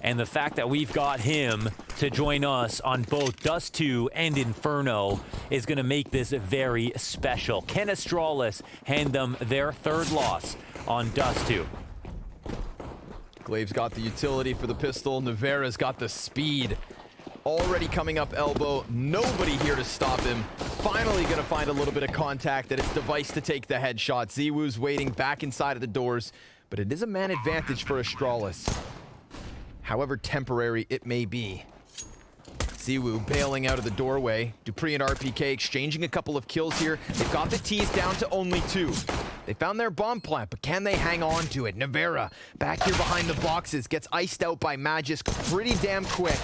And the fact that we've got him to join us on both Dust 2 and Inferno is going to make this very special. Can Astralis hand them their third loss on Dust 2? Glaive's got the utility for the pistol. Nevera's got the speed. Already coming up elbow. Nobody here to stop him. Finally going to find a little bit of contact at its device to take the headshot. ZywOo's waiting back inside of the doors, but it is a man advantage for Astralis. However temporary it may be. ZywOo bailing out of the doorway. Dupree and RPK exchanging a couple of kills here. They've got the T's down to only 2. They found their bomb plant, but can they hang on to it? Nevera back here behind the boxes, gets iced out by Magisk pretty damn quick.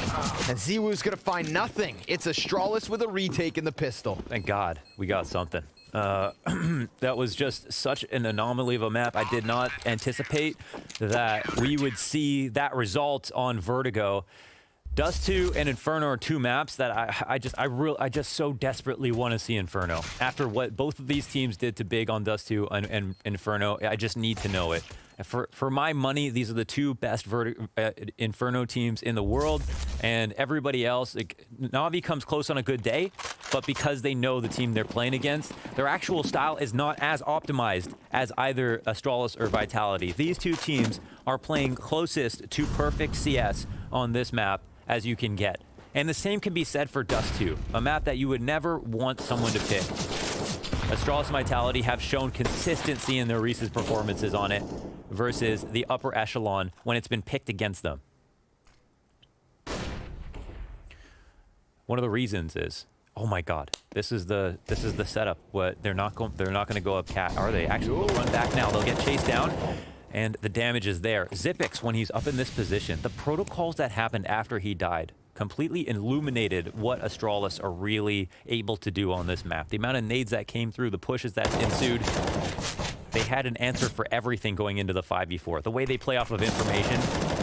And ZywOo's gonna find nothing. It's Astralis with a retake in the pistol. Thank God we got something. That was just such an anomaly of a map. I did not anticipate that we would see that result on Vertigo. Dust 2 and Inferno are 2 maps that I just so desperately want to see Inferno. After what both of these teams did to Big on Dust 2 and Inferno, I just need to know it. For my money, these are the 2 best Inferno teams in the world, and everybody else, like, Na'Vi comes close on a good day, but because they know the team they're playing against, their actual style is not as optimized as either Astralis or Vitality. These 2 teams are playing closest to perfect CS on this map as you can get. And the same can be said for Dust 2, a map that you would never want someone to pick. Astralis and Vitality have shown consistency in their recent performances on it versus the upper echelon when it's been picked against them. One of the reasons is, oh my God, this is the setup. What they're not going to go up cat, are they? Actually, they'll run back now. They'll get chased down. And the damage is there. Xyp9x, when he's up in this position, the protocols that happened after he died completely illuminated what Astralis are really able to do on this map. The amount of nades that came through, the pushes that ensued, they had an answer for everything going into the 5v4. The way they play off of information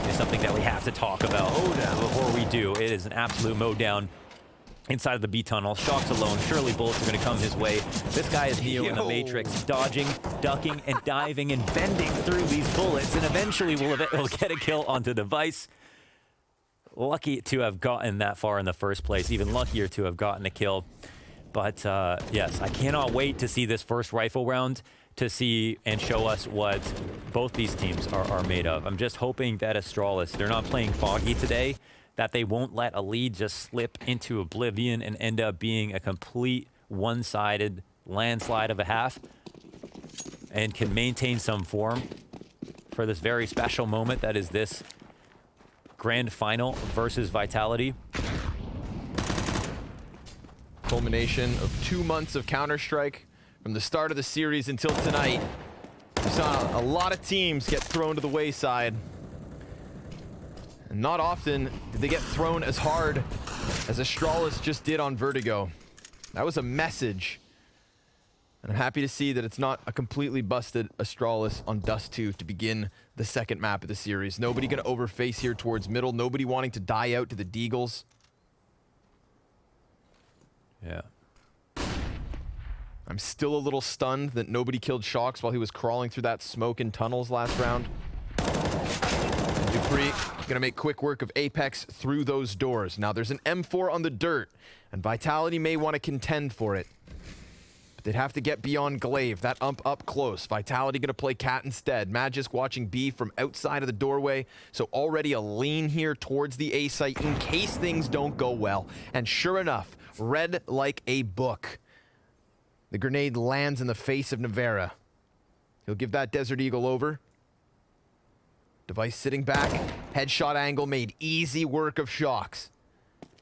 is something that we have to talk about before we do. It is an absolute mow down inside of the B tunnel. Shock's alone. Surely bullets are going to come his way. This guy is Neo in the Matrix, dodging, ducking, and diving, and bending through these bullets, and eventually will get a kill onto Device. Lucky to have gotten that far in the first place. Even luckier to have gotten a kill. But yes, I cannot wait to see this first rifle round to see and show us what both these teams are made of. I'm just hoping that Astralis, they're not playing foggy today, that they won't let a lead just slip into oblivion and end up being a complete one-sided landslide of a half, and can maintain some form for this very special moment that is this grand final versus Vitality. Culmination of 2 months of Counter-Strike from the start of the series until tonight. We saw a lot of teams get thrown to the wayside. And not often did they get thrown as hard as Astralis just did on Vertigo. That was a message. And I'm happy to see that it's not a completely busted Astralis on Dust 2 to begin the second map of the series. Nobody going to overface here towards middle. Nobody wanting to die out to the Deagles. Yeah. I'm still a little stunned that nobody killed Shocks while he was crawling through that smoke in tunnels last round. And Dupree gonna make quick work of Apex through those doors. Now there's an M4 on the dirt, and Vitality may want to contend for it. But they'd have to get beyond Glaive, that ump up close. Vitality gonna play cat instead. Magisk watching B from outside of the doorway, so already a lean here towards the A site in case things don't go well. And sure enough, read like a book. The grenade lands in the face of Nevera. He'll give that Desert Eagle over. Device sitting back. Headshot angle made easy work of Shocks.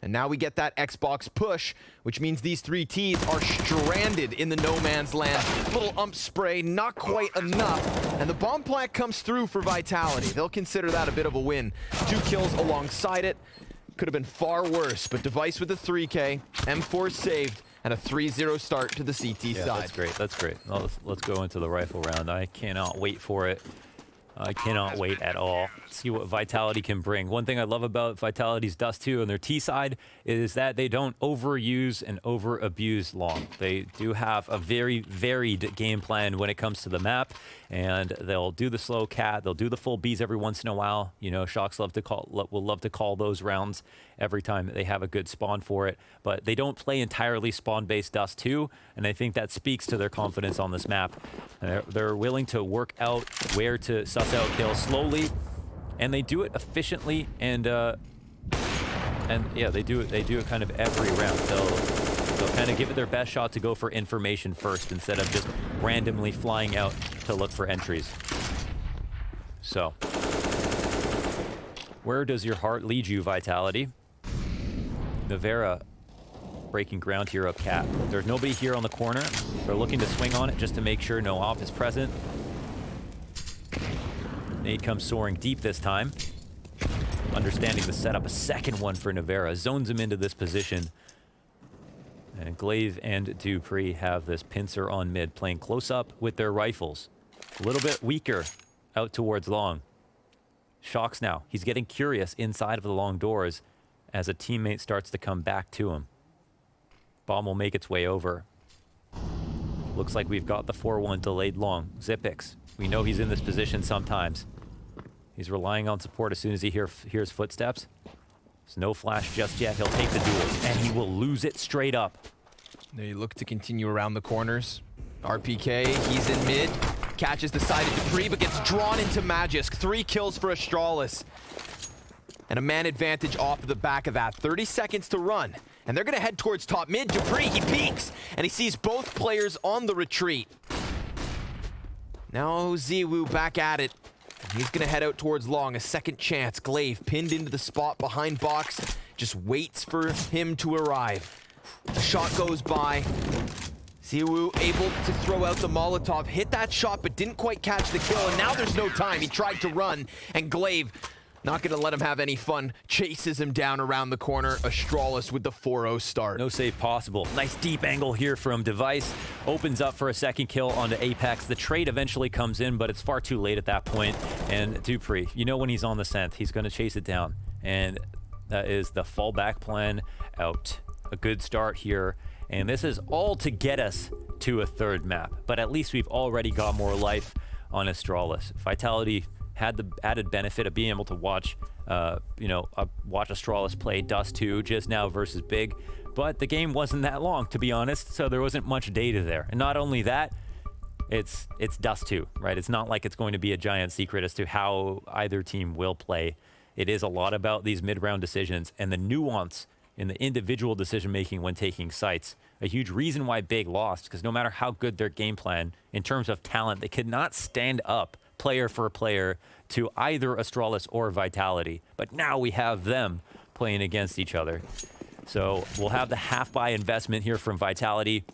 And now we get that Xbox push, which means these 3 Ts are stranded in the no man's land. Little ump spray, not quite enough. And the bomb plant comes through for Vitality. They'll consider that a bit of a win. 2 kills alongside it. Could have been far worse, but Device with the 3K, M4 saved, and a 3-0 start to the CT side. That's great. That's great. Let's go into the rifle round. I cannot wait for it. I cannot wait at all. See what Vitality can bring. One thing I love about Vitality's Dust 2 on their T side is that they don't overuse and over-abuse long. They do have a very varied game plan when it comes to the map, and they'll do the slow cat, they'll do the full bees every once in a while. You know, Shocks will love to call those rounds every time they have a good spawn for it, but they don't play entirely spawn-based Dust 2, and I think that speaks to their confidence on this map. They're willing to work out where to suss out kills slowly, and they do it efficiently, and yeah, they do it kind of every round. They'll kind of give it their best shot to go for information first instead of just randomly flying out to look for entries. So, where does your heart lead you, Vitality? Navera breaking ground here up cat. There's nobody here on the corner. They're looking to swing on it just to make sure no op is present. Nade comes soaring deep this time. Understanding the setup, a second one for Navera. Zones him into this position. And Glaive and Dupree have this pincer on mid, playing close up with their rifles. A little bit weaker out towards long. Shocks now. He's getting curious inside of the long doors as a teammate starts to come back to him. Bomb will make its way over. Looks like we've got the 4-1 delayed long. Zipix. We know he's in this position sometimes. He's relying on support as soon as he hears footsteps. There's no flash just yet. He'll take the duel, and he will lose it straight up. They look to continue around the corners. RPK, he's in mid. Catches the side of Dupree, but gets drawn into Magisk. 3 kills for Astralis. And a man advantage off of the back of that. 30 seconds to run. And they're going to head towards top mid. Dupree, he peeks, and he sees both players on the retreat. Now Ziwu back at it. He's going to head out towards long. A second chance. Glaive pinned into the spot behind box. Just waits for him to arrive. A shot goes by. Ziwu able to throw out the Molotov. Hit that shot, but didn't quite catch the kill. And now there's no time. He tried to run, and Glaive, not going to let him have any fun, chases him down around the corner. Astralis with the 4-0 start. No save possible. Nice deep angle here from Device. Opens up for a second kill onto Apex. The trade eventually comes in, but it's far too late at that point. And Dupree, you know when he's on the scent, he's going to chase it down. And that is the fallback plan out. A good start here. And this is all to get us to a third map. But at least we've already got more life on Astralis. Vitality had the added benefit of being able to watch, watch Astralis play Dust 2 just now versus Big, but the game wasn't that long, to be honest, so there wasn't much data there. And not only that, it's Dust 2, right? It's not like it's going to be a giant secret as to how either team will play. It is a lot about these mid-round decisions and the nuance in the individual decision-making when taking sites. A huge reason why Big lost, because no matter how good their game plan, in terms of talent, they could not stand up player for player to either Astralis or Vitality. But now we have them playing against each other. So we'll have the half-buy investment here from Vitality.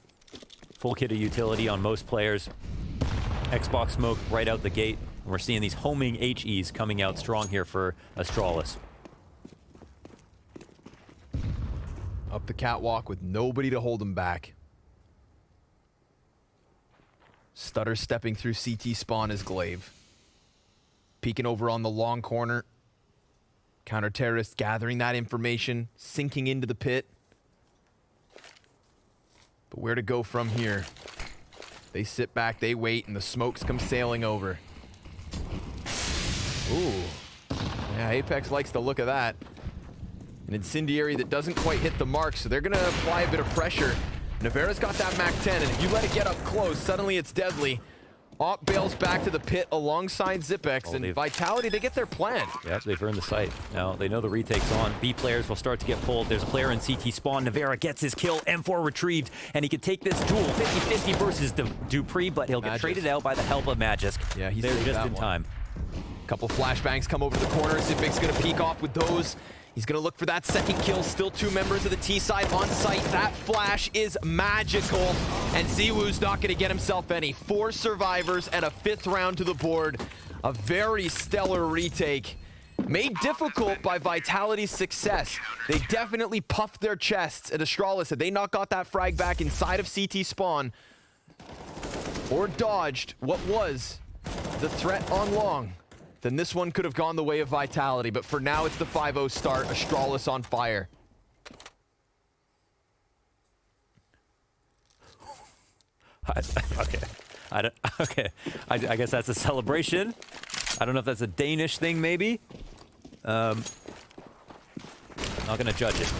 Full kit of utility on most players. Xbox smoke right out the gate. And we're seeing these homing HEs coming out strong here for Astralis. Up the catwalk with nobody to hold him back. Stutter stepping through CT spawn is Glaive. Peeking over on the long corner. Counter-terrorist gathering that information, sinking into the pit. But where to go from here? They sit back, they wait, and the smokes come sailing over. Ooh. Yeah, Apex likes the look of that. An incendiary that doesn't quite hit the mark, so they're going to apply a bit of pressure. Navera's got that MAC-10, and if you let it get up close, suddenly it's deadly. Op bails back to the pit alongside Zipex, and Vitality, they get their plan. Yep, they've earned the site. Now, they know the retake's on. B players will start to get pulled. There's a player in CT spawn. Navera gets his kill. M4 retrieved, and he can take this duel 50-50 versus Dupree, but he'll get traded out by the help of Magisk. Yeah, he's there just in time. Couple flashbangs come over the corner. Zipic's going to peek off with those. He's going to look for that second kill. Still 2 members of the T side on site. That flash is magical. And Ziwu's not going to get himself any. 4 survivors and a 5th round to the board. A very stellar retake. Made difficult by Vitality's success. They definitely puffed their chests at Astralis. Had they not got that frag back inside of CT spawn, or dodged what was the threat on long, then this one could have gone the way of Vitality. But for now, it's the 5-0 start. Astralis on fire. I guess that's a celebration. I don't know if that's a Danish thing, maybe. Not gonna judge it.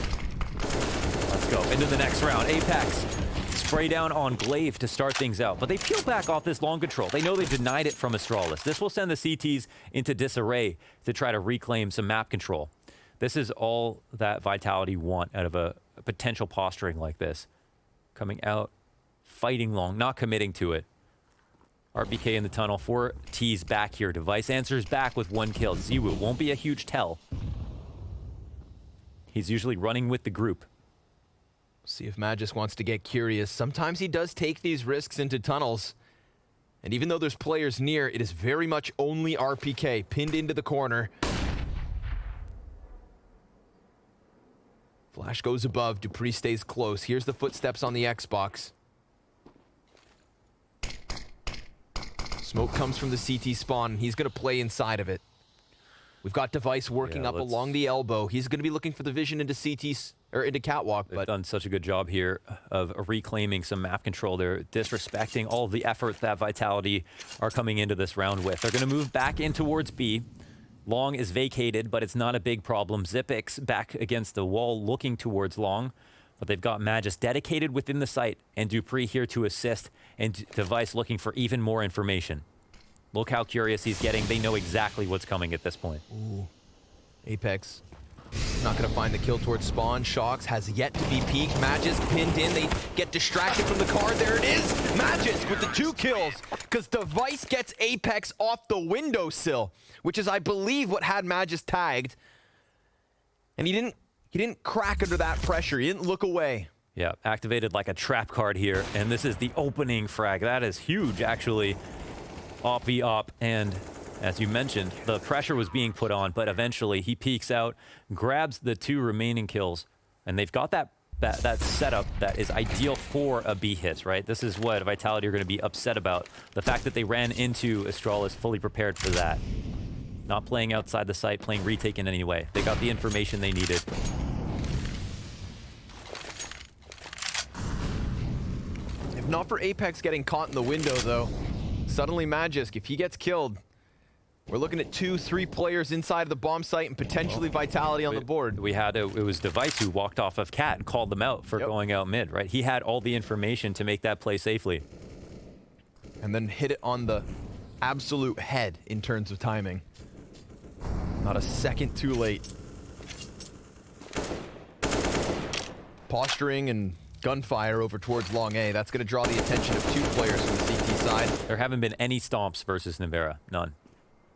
Let's go into the next round. Apex spray down on Glaive to start things out, but they peel back off this long control. They know they denied it from Astralis. This will send the CTs into disarray to try to reclaim some map control. This is all that Vitality want out of a potential posturing like this. Coming out, fighting long, not committing to it. RBK in the tunnel, 4 T's back here. Device answers back with 1 kill. Ziwu won't be a huge tell. He's usually running with the group. See if Magis wants to get curious. Sometimes he does take these risks into tunnels. And even though there's players near, it is very much only RPK pinned into the corner. Flash goes above. Dupree stays close. Here's the footsteps on the Xbox. Smoke comes from the CT spawn. He's going to play inside of it. We've got Device working up along the elbow. He's going to be looking for the vision into CT's or into Catwalk. They've done such a good job here of reclaiming some map control. They're disrespecting all of the effort that Vitality are coming into this round with. They're going to move back in towards B. Long is vacated, but it's not a big problem. Zipix back against the wall looking towards Long, but they've got Magis dedicated within the site and Dupree here to assist, and Device looking for even more information. Look how curious he's getting. They know exactly what's coming at this point. Ooh. Apex is not going to find the kill towards spawn. Shocks has yet to be peaked. Magis pinned in. They get distracted from the card. There it is. Magis with the 2 kills because Device gets Apex off the windowsill, which is, I believe, what had Magis tagged. And he didn't crack under that pressure. He didn't look away. Yeah, activated like a trap card here, and this is the opening frag. That is huge, actually. Op v op, and as you mentioned, the pressure was being put on, but eventually he peeks out, grabs the 2 remaining kills, and they've got that setup that is ideal for a B hit, right? This is what Vitality are going to be upset about. The fact that they ran into Astralis fully prepared for that. Not playing outside the site, playing retake in any way. They got the information they needed. If not for Apex getting caught in the window, though, suddenly Magisk, if he gets killed, we're looking at 2-3 players inside of the bomb site and potentially Vitality on the board. It was Device who walked off of Cat and called them out for going out mid, right? He had all the information to make that play safely. And then hit it on the absolute head in terms of timing. Not a second too late. Posturing and gunfire over towards Long A. That's going to draw the attention of 2 players from the CT side. There haven't been any stomps versus Nivera. None.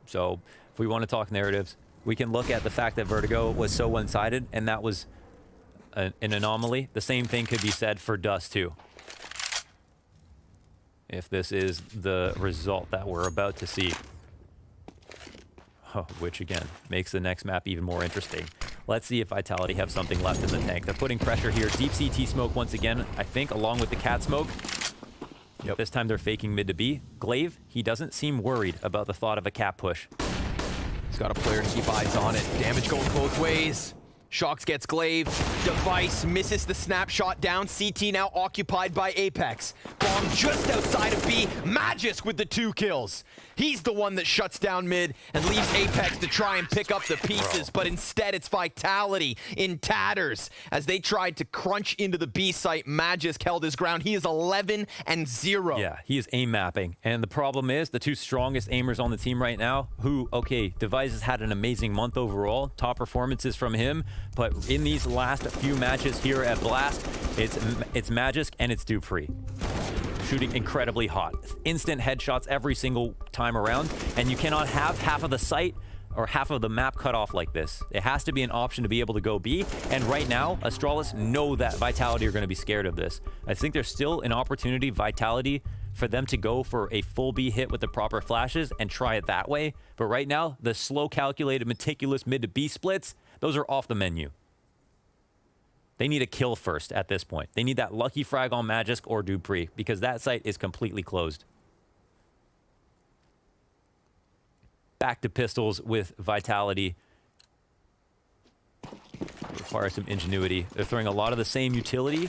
So if we want to talk narratives, we can look at the fact that Vertigo was so one-sided, and that was an anomaly. The same thing could be said for Dust, too. If this is the result that we're about to see. Oh, which, again, makes the next map even more interesting. Let's see if Vitality have something left in the tank. They're putting pressure here. Deep CT smoke once again, I think, along with the Cat smoke. Yep. This time they're faking mid to B. Glaive, he doesn't seem worried about the thought of a Cat push. He's got a player to keep eyes on it. Damage going both ways. Shocks gets Glaive. Device misses the snapshot down. CT now occupied by Apex. Bomb just outside of B. Magisk with the 2 kills. He's the one that shuts down mid and leaves Apex to try and pick up the pieces, but instead it's Vitality in tatters. As they tried to crunch into the B site, Magisk held his ground. He is 11-0. Yeah, he is aim mapping. And the problem is the 2 strongest aimers on the team right now, who, okay, Device has had an amazing month overall. Top performances from him. But in these last few matches here at Blast, it's Magisk and it's Dupree. Shooting incredibly hot. Instant headshots every single time around, and you cannot have half of the site or half of the map cut off like this. It has to be an option to be able to go B, and right now, Astralis know that Vitality are going to be scared of this. I think there's still an opportunity, Vitality, for them to go for a full B hit with the proper flashes and try it that way. But right now, the slow, calculated, meticulous mid to B splits, those are off the menu. They need a kill first at this point. They need that lucky frag on Magisk or Dupree because that site is completely closed. back to pistols with Vitality. Require some ingenuity. They're throwing a lot of the same utility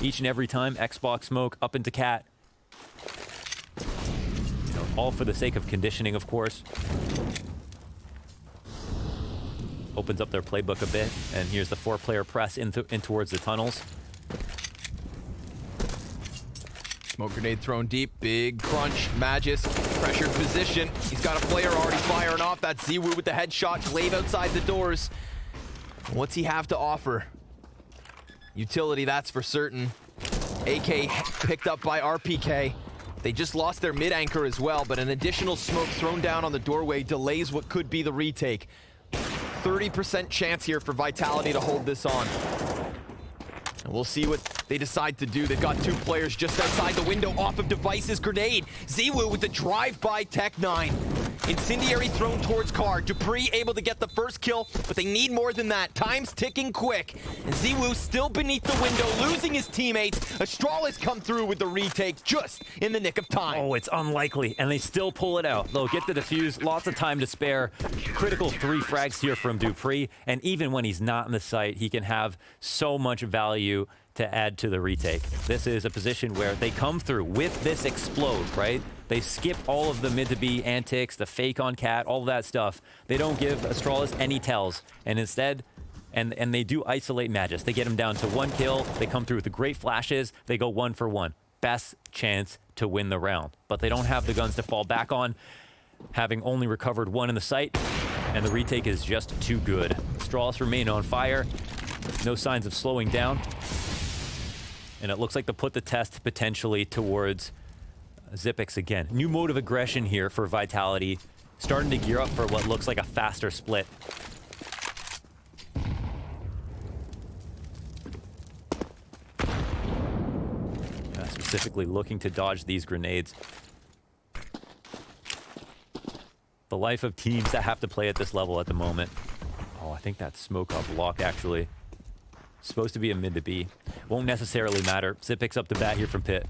each and every time. Xbox smoke up into Cat. You know, all for the sake of conditioning, of course. Opens up their playbook a bit, and here's the 4-player press in towards the tunnels. Smoke grenade thrown deep, big crunch, Magis, pressured position. He's got a player already firing off. That's Ziwu with the headshot, Glaive outside the doors. What's he have to offer? Utility, that's for certain. AK picked up by RPK. They just lost their mid anchor as well, but an additional smoke thrown down on the doorway delays what could be the retake. 30% chance here for Vitality to hold this on. And we'll see what they decide to do. They've got 2 players just outside the window off of Device's grenade. Ziwu with the drive-by Tech 9. Incendiary thrown towards car. Dupree able to get the first kill, but they need more than that. Time's ticking quick. And Ziwu still beneath the window, losing his teammates. Astralis come through with the retake just in the nick of time. Oh, it's unlikely, and they still pull it out. They'll get the defuse, lots of time to spare. Critical 3 frags here from Dupree, and even when he's not in the site, he can have so much value to add to the retake. This is a position where they come through with this explode, right? They skip all of the mid-to-B antics, the fake on Cat, all of that stuff. They don't give Astralis any tells, and instead, and they do isolate Magis. They get him down to 1 kill. They come through with the great flashes. They go 1 for 1. Best chance to win the round, but they don't have the guns to fall back on, having only recovered 1 in the site, and the retake is just too good. Astralis remain on fire. No signs of slowing down. And it looks like they'll put the test potentially towards Xyp9x again. New mode of aggression here for Vitality. Starting to gear up for what looks like a faster split. Specifically looking to dodge these grenades. The life of teams that have to play at this level at the moment. Oh, I think that smoke up block actually. Supposed to be a mid to B. Won't necessarily matter. Xyp9x picks up the bat here from Pit.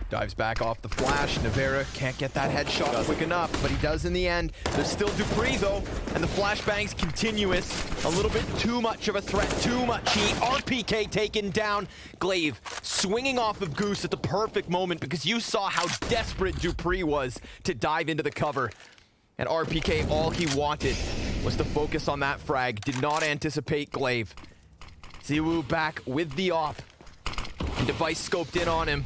Dives back off the flash. Navera can't get that headshot quick enough, but he does in the end. There's still Dupree, though, and the flashbang's continuous. A little bit too much of a threat, too much heat. RPK taken down. Glaive swinging off of Goose at the perfect moment because you saw how desperate Dupree was to dive into the cover. And RPK, all he wanted was to focus on that frag. Did not anticipate Glaive. Ziwu back with the op. And Device scoped in on him.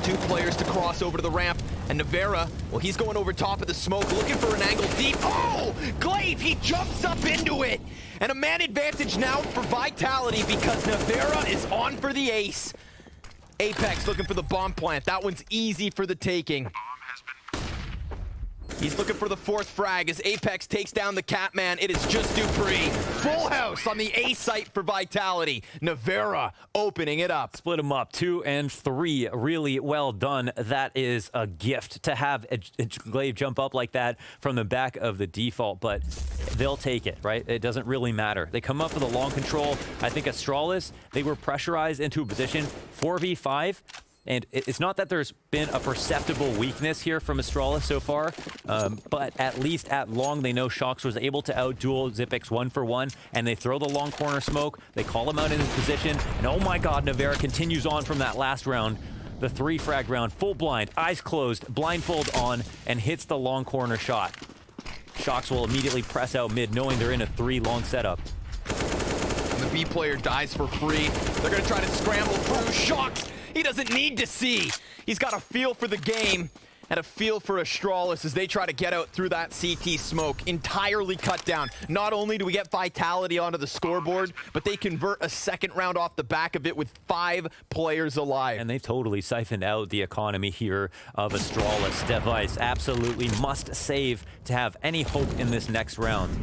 2 players to cross over to the ramp. And Navera, well, he's going over top of the smoke, looking for an angle deep. Oh! Glaive, he jumps up into it! And a man advantage now for Vitality because Navera is on for the ace. Apex looking for the bomb plant. That one's easy for the taking. He's looking for the 4th frag as Apex takes down the Catman. It is just Dupree. Full house on the A site for Vitality. Navera opening it up. Split them up, 2 and 3. Really well done. That is a gift to have a Glaive jump up like that from the back of the default, but they'll take it, right? It doesn't really matter. They come up with a long control. I think Astralis, they were pressurized into a position 4v5. And it's not that there's been a perceptible weakness here from Astralis so far, but at least at long, they know Shox was able to outduel Xyp9x 1 for 1, and they throw the long corner smoke, they call him out in his position, and oh my god, Navera continues on from that last round, the 3 frag round, full blind, eyes closed, blindfold on, and hits the long corner shot. Shox will immediately press out mid, knowing they're in a 3 long setup. And the B player dies for free. They're gonna try to scramble through. Shox! He doesn't need to see. He's got a feel for the game and a feel for Astralis as they try to get out through that CT smoke. Entirely cut down. Not only do we get Vitality onto the scoreboard, but they convert a 2nd round off the back of it with 5 players alive. And they've totally siphoned out the economy here of Astralis. Device absolutely must save to have any hope in this next round.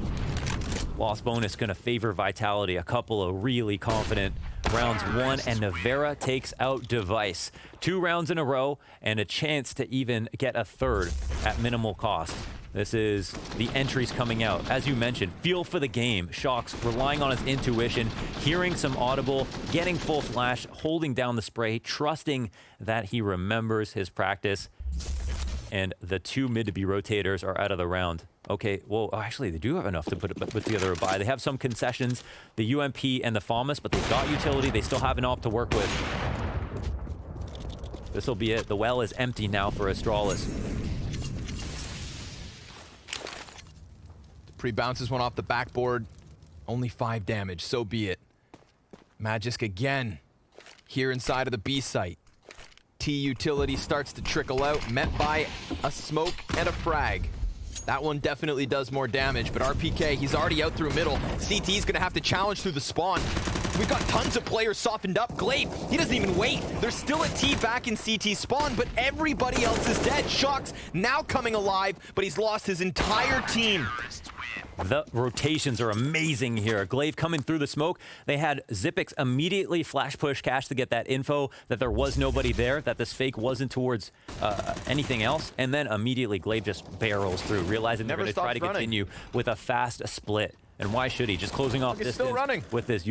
Loss bonus going to favor Vitality. A couple of really confident rounds won, and Navera takes out Device. 2 rounds in a row, and a chance to even get a 3rd at minimal cost. This is the entries coming out. As you mentioned, feel for the game. Shox relying on his intuition, hearing some audible, getting full flash, holding down the spray, trusting that he remembers his practice. and the 2 mid-to-be rotators are out of the round. Okay, well, actually, they do have enough to put together a buy. They have some concessions, the UMP and the FAMAS, but they've got utility. They still have enough to work with. This will be it. The well is empty now for Astralis. Pre-bounces one off the backboard. Only 5 damage, so be it. Magisk again, here inside of the B site. T utility starts to trickle out, met by a smoke and a frag. That one definitely does more damage, but RPK, he's already out through middle. CT's gonna have to challenge through the spawn. We've got tons of players softened up. Glaive, he doesn't even wait. There's still a T back in CT spawn, but everybody else is dead. Shox now coming alive, but he's lost his entire team. The rotations are amazing here. Glaive coming through the smoke. They had Zipix immediately flash push Cash to get that info that there was nobody there, that this fake wasn't towards anything else. And then immediately Glaive just barrels through, realizing they're going to try to continue with a fast split. And why should he? Just closing off distance still running with his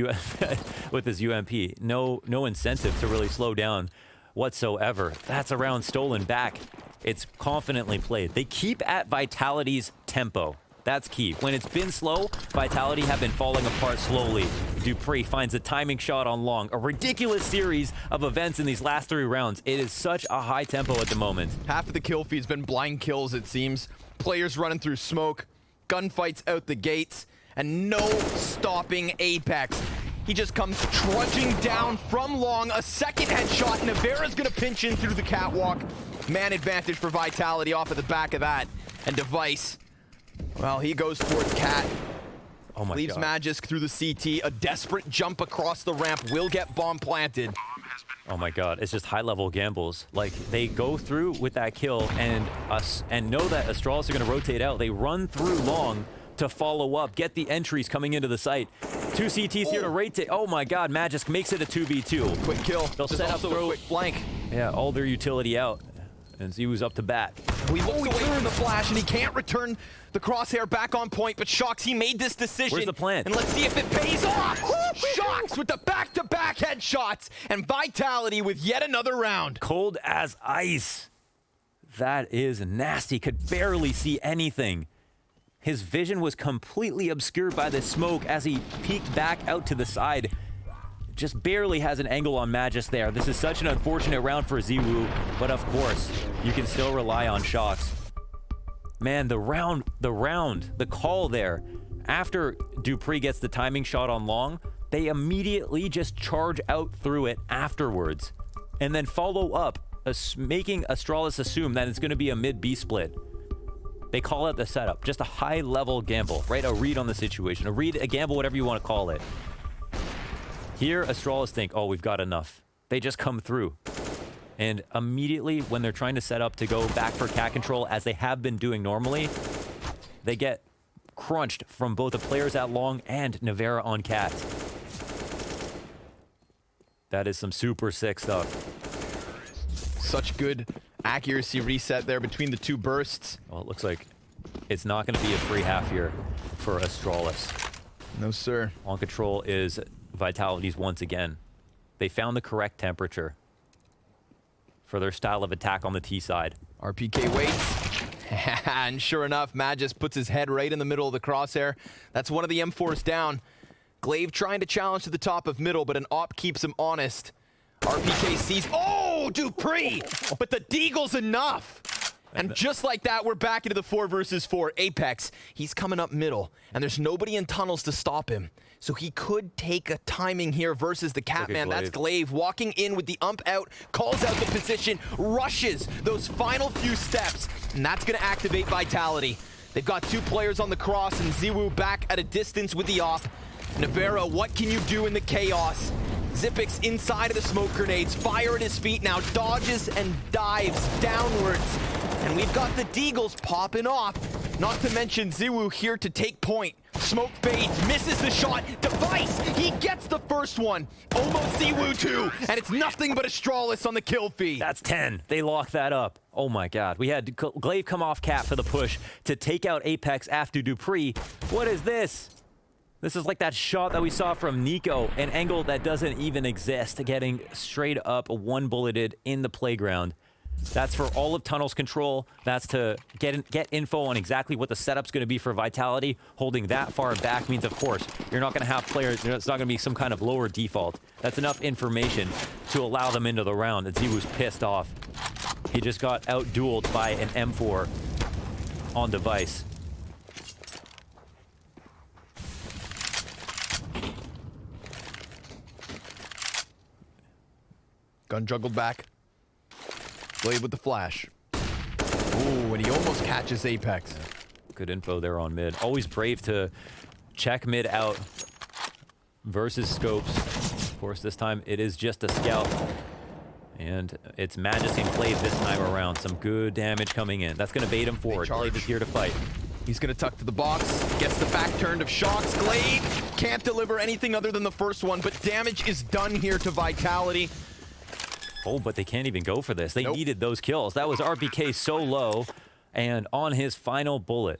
with his UMP. No incentive to really slow down whatsoever. That's a round stolen back. It's confidently played. They keep at Vitality's tempo. That's key. When it's been slow, Vitality have been falling apart slowly. Dupree finds a timing shot on long. A ridiculous series of events in these last 3 rounds. It is such a high tempo at the moment. Half of the kill feed's been blind kills, it seems. Players running through smoke, gunfights out the gates, and no stopping Apex. He just comes trudging down from long. A second headshot. Navera's gonna pinch in through the catwalk. Man advantage for Vitality off of the back of that. And Device, well, he goes towards Cat. Oh my Leaves God. Magisk through the CT. A desperate jump across the ramp will get bomb planted. Oh my God, it's just high-level gambles. Like, they go through with that kill and know that Astralis are going to rotate out. They run through long to follow up, get the entries coming into the site. 2 CTs here to rotate. Oh my God, Magisk makes it a 2v2. Quick kill. They'll set up, also throw. a quick flank. Yeah, all their utility out. And Ziwu's up to bat. He looks away from the flash, and he can't return the crosshair back on point, but Shox, he made this decision. Where's the plan? And let's see if it pays off. Shox with the back-to-back headshots, and Vitality with yet another round. Cold as ice. That is nasty. Could barely see anything. His vision was completely obscured by the smoke as he peeked back out to the side. Just barely has an angle on Magisk there. This is such an unfortunate round for Ziwu, but of course, you can still rely on Shox. Man, the call there, after Dupree gets the timing shot on long, they immediately just charge out through it afterwards, and then follow up, making Astralis assume that it's going to be a mid-B split. They call it the setup, just a high-level gamble, right? A read on the situation, a gamble, whatever you want to call it. Here, Astralis think, oh, we've got enough. They just come through. And immediately, when they're trying to set up to go back for cat control, as they have been doing normally, they get crunched from both the players at long and Navera on cat. That is some super sick stuff. Such good accuracy reset there between the 2 bursts. Well, it looks like it's not going to be a free half here for Astralis. No, sir. On control is Vitality's once again. They found the correct temperature for their style of attack on the T side. RPK waits. And sure enough, Magisk puts his head right in the middle of the crosshair. That's one of the M4s down. Glaive trying to challenge to the top of middle, but an op keeps him honest. RPK sees, oh, Dupree! But the Deagle's enough! And just like that, we're back into the 4 versus 4. Apex, he's coming up middle, and there's nobody in tunnels to stop him. So he could take a timing here versus the Catman. That's Glaive walking in with the ump out, calls out the position, rushes those final few steps, and that's going to activate Vitality. They've got 2 players on the cross, and Ziwu back at a distance with the op. Navera, what can you do in the chaos? Zipix inside of the smoke grenades, fire at his feet now, dodges and dives downwards. And we've got the Deagles popping off. Not to mention Ziwu here to take point. Smoke fades, misses the shot. Device, he gets the first one. Almost Ziwu too, and it's nothing but Astralis on the kill feed. That's 10. They lock that up. Oh my God. We had Glaive come off cat for the push to take out Apex after Dupree. What is this? This is like that shot that we saw from Nico, an angle that doesn't even exist, getting straight up 1-bulleted in the playground. That's for all of Tunnel's control. That's to get info on exactly what the setup's going to be for Vitality. Holding that far back means, of course, you're not going to have players, it's not going to be some kind of lower default. That's enough information to allow them into the round. And ZywOo's pissed off. He just got out-dueled by an M4 on device. Gun juggled back. Blade with the flash. Ooh, and he almost catches Apex. Good info there on mid. Always brave to check mid out versus scopes. Of course, this time it is just a scout. And it's Majesty and Glaive this time around. Some good damage coming in. That's going to bait him forward. Glaive is here to fight. He's going to tuck to the box. Gets the back turned of Shocks. Glaive can't deliver anything other than the first one, but damage is done here to Vitality. Oh, but they can't even go for this. They needed those kills. That was RPK so low. And on his final bullet,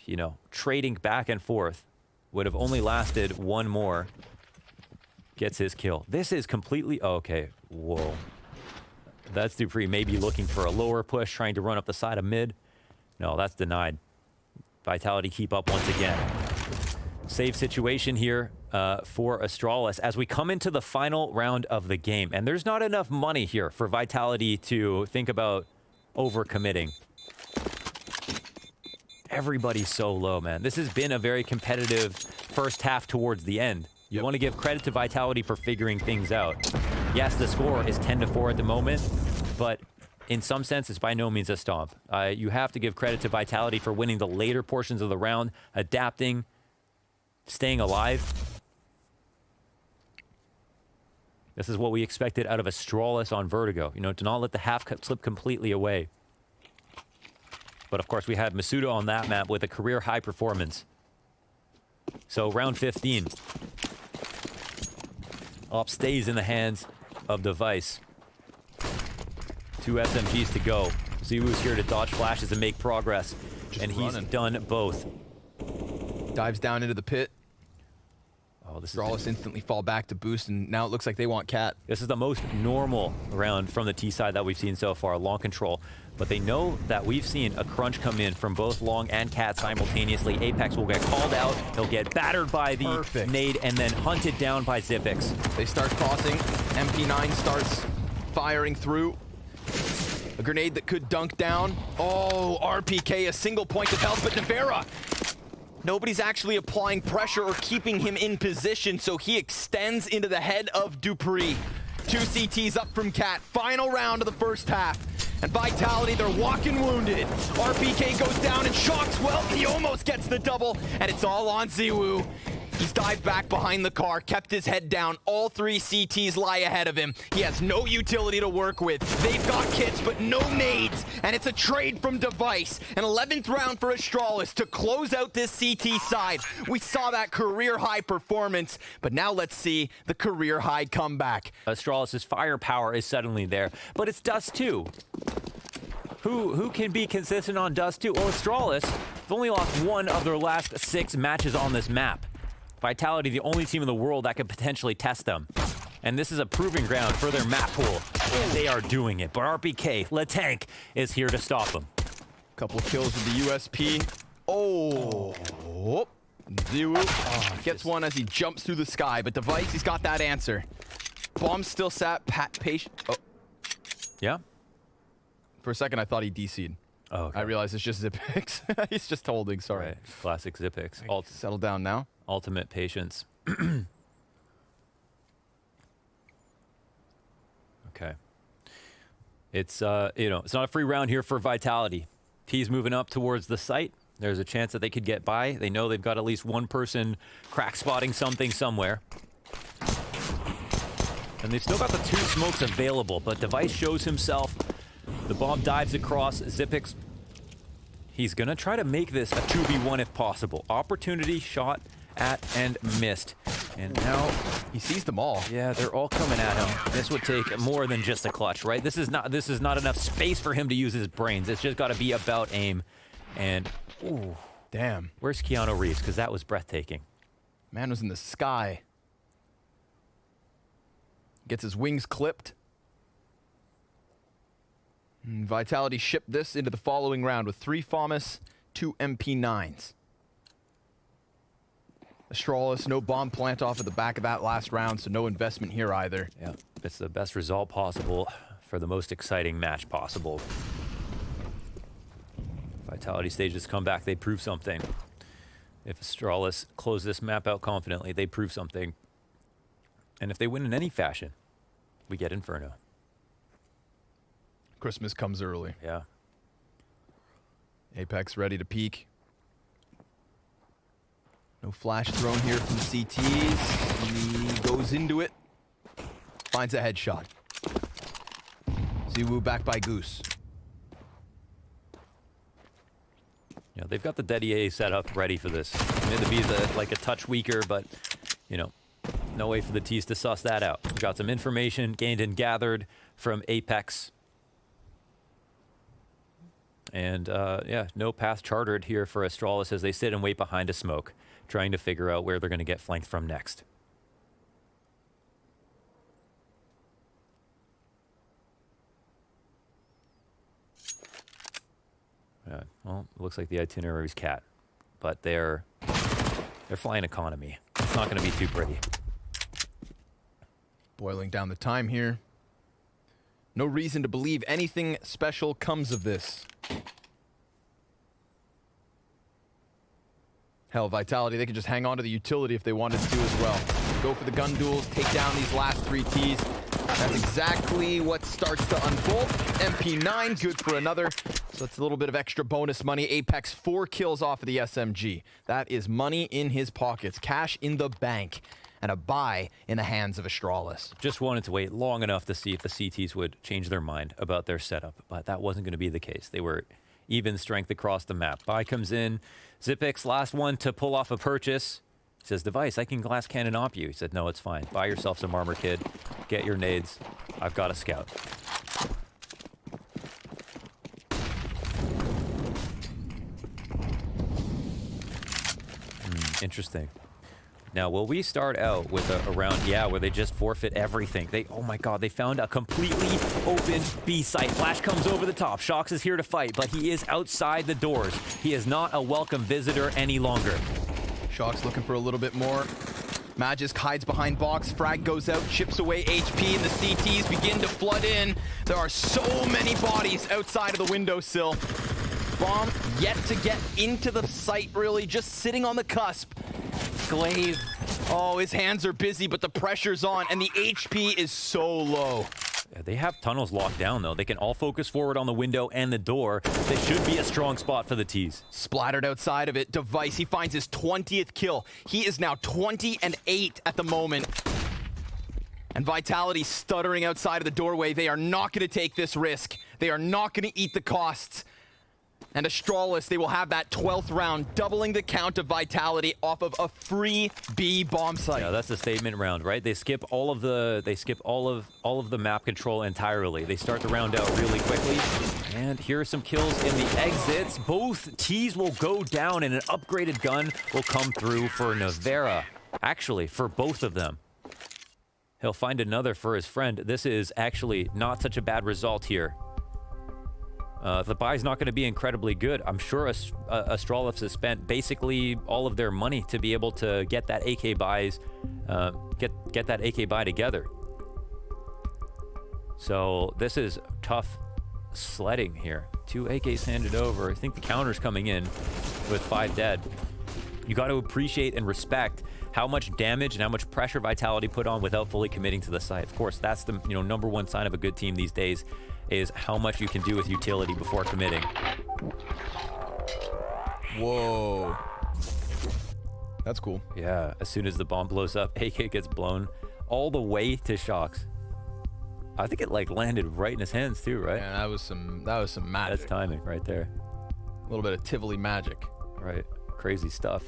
you know, trading back and forth would have only lasted one more. Gets his kill. This is completely... okay. Whoa. That's dupreeh maybe looking for a lower push, trying to run up the side of mid. No, that's denied. Vitality keep up once again. Save situation here for Astralis as we come into the final round of the game. And there's not enough money here for Vitality to think about overcommitting. Everybody's so low, man. This has been a very competitive first half towards the end. You want to give credit to Vitality for figuring things out. Yes, the score is 10-4 at the moment, but in some sense, it's by no means a stomp. You have to give credit to Vitality for winning the later portions of the round, adapting, staying alive. This is what we expected out of Astralis on Vertigo. You know, to not let the half cut slip completely away. But of course, we had Masuda on that map with a career high performance. So round 15. Op stays in the hands of Device. 2 SMGs to go. ZywOo's here to dodge flashes and make progress. And he's done both. Dives down into the pit. Oh, this Astralis instantly fall back to boost, and now it looks like they want Cat. This is the most normal round from the T side that we've seen so far, long control. But they know that we've seen a crunch come in from both long and Cat simultaneously. Apex will get called out. He'll get battered by the nade and then hunted down by Xyp9x. They start crossing. MP9 starts firing through. A grenade that could dunk down. Oh, RPK, a single point of health, but Nevera. Nobody's actually applying pressure or keeping him in position, so he extends into the head of dupreeh. 2 CTs up from Cat. Final round of the first half. And Vitality, they're walking wounded. RPK goes down and Shocks, well, he almost gets the double, and it's all on ZywOo. He's dived back behind the car, kept his head down. All 3 CTs lie ahead of him. He has no utility to work with. They've got kits, but no nades. And it's a trade from Device. An 11th round for Astralis to close out this CT side. We saw that career-high performance, but now let's see the career-high comeback. Astralis' firepower is suddenly there, but it's Dust 2. Who can be consistent on Dust 2? Well, Astralis have only lost 1 of their last 6 matches on this map. Vitality, the only team in the world that could potentially test them. And this is a proving ground for their map pool. And they are doing it. But RPK, Le Tank, is here to stop them. Couple kills with the USP. Oh. ZywOo gets one as he jumps through the sky. But Device, he's got that answer. Bomb still sat patient. Oh. Yeah? For a second, I thought he DC'd. Oh, okay. I realized it's just Xyp9x. He's just holding, sorry. Right. Classic Xyp9x. Settle down now. Ultimate patience. Okay. It's, you know, it's not a free round here for Vitality. T's moving up towards the site. There's a chance that they could get by. They know they've got at least one person crack spotting something somewhere. And they've still got the 2 smokes available, but Device shows himself. The bomb dives across. Xyp9x, he's going to try to make this a 2v1 if possible. Opportunity, shot at, and missed. And now he sees them all. Yeah, they're all coming at him. This would take more than just a clutch, right? This is not enough space for him to use his brains. It's just got to be about aim. And, ooh. Damn. Where's Keanu Reeves? Because that was breathtaking. Man was in the sky. Gets his wings clipped. Vitality shipped this into the following round with 3 FAMAS, 2 MP9s. Astralis, no bomb plant off at the back of that last round, so no investment here either. Yeah, it's the best result possible for the most exciting match possible. Vitality stages come back, they prove something. If Astralis close this map out confidently, they prove something. And if they win in any fashion, we get Inferno. Christmas comes early. Yeah. Apex ready to peek. No flash thrown here from the CTs. He goes into it. Finds a headshot. Ziwu back by Goose. Yeah, they've got the dead EA set up ready for this. Mid the B's like a touch weaker, but, you know, no way for the T's to suss that out. We've got some information gained and gathered from Apex. And, yeah, no path chartered here for Astralis as they sit and wait behind a smoke, trying to figure out where they're going to get flanked from next. Yeah, well, it looks like the itinerary's cat, but they're flying economy. It's not going to be too pretty. Boiling down the time here. No reason to believe anything special comes of this. Hell, Vitality, they could just hang on to the utility if they wanted to as well. Go for the gun duels, take down these last 3 Ts. That's exactly what starts to unfold. MP9, good for another. So it's a little bit of extra bonus money. Apex 4 kills off of the SMG. That is money in his pockets, cash in the bank, and a buy in the hands of Astralis. Just wanted to wait long enough to see if the CTs would change their mind about their setup, but that wasn't going to be the case. They were even strength across the map. Buy comes in. Zipix, last one to pull off a purchase. He says, Device, I can glass cannon op you. He said, no, it's fine. Buy yourself some armor, kid. Get your nades. I've got a scout. Interesting. Now, will we start out with a round, yeah, where they just forfeit everything? Oh my god, they found a completely open B site. Flash comes over the top. Shox is here to fight, but he is outside the doors. He is not a welcome visitor any longer. Shox looking for a little bit more. Magisk hides behind box. Frag goes out, chips away HP, and the CTs begin to flood in. There are so many bodies outside of the windowsill. Bomb yet to get into the site, really, just sitting on the cusp. Glaive, oh, his hands are busy, but the pressure's on, and the HP is so low. Yeah, they have tunnels locked down, though. They can all focus forward on the window and the door. They should be a strong spot for the T's. Splattered outside of it. Device, he finds his 20th kill. He is now 20-8 at the moment. And Vitality stuttering outside of the doorway. They are not going to take this risk. They are not going to eat the costs. And Astralis, they will have that 12th round, doubling the count of Vitality off of a free B bomb site. Yeah, that's a statement round, right? They skip all of the map control entirely. They start the round out really quickly. And here are some kills in the exits. Both T's will go down, and an upgraded gun will come through for Navera. Actually, for both of them. He'll find another for his friend. This is actually not such a bad result here. The buy's not going to be incredibly good. I'm sure Astralis has spent basically all of their money to be able to get that AK buys, get that AK buy together. So this is tough sledding here. 2 AKs handed over. I think the counter's coming in with 5 dead. You got to appreciate and respect how much damage and how much pressure Vitality put on without fully committing to the site. Of course, that's the number one sign of a good team these days, is how much you can do with utility before committing. Whoa. That's cool. Yeah, as soon as the bomb blows up, AK gets blown all the way to Shox. I think it landed right in his hands too, right? Yeah, that was some magic. That's timing right there. A little bit of Tivoli magic. Right, crazy stuff.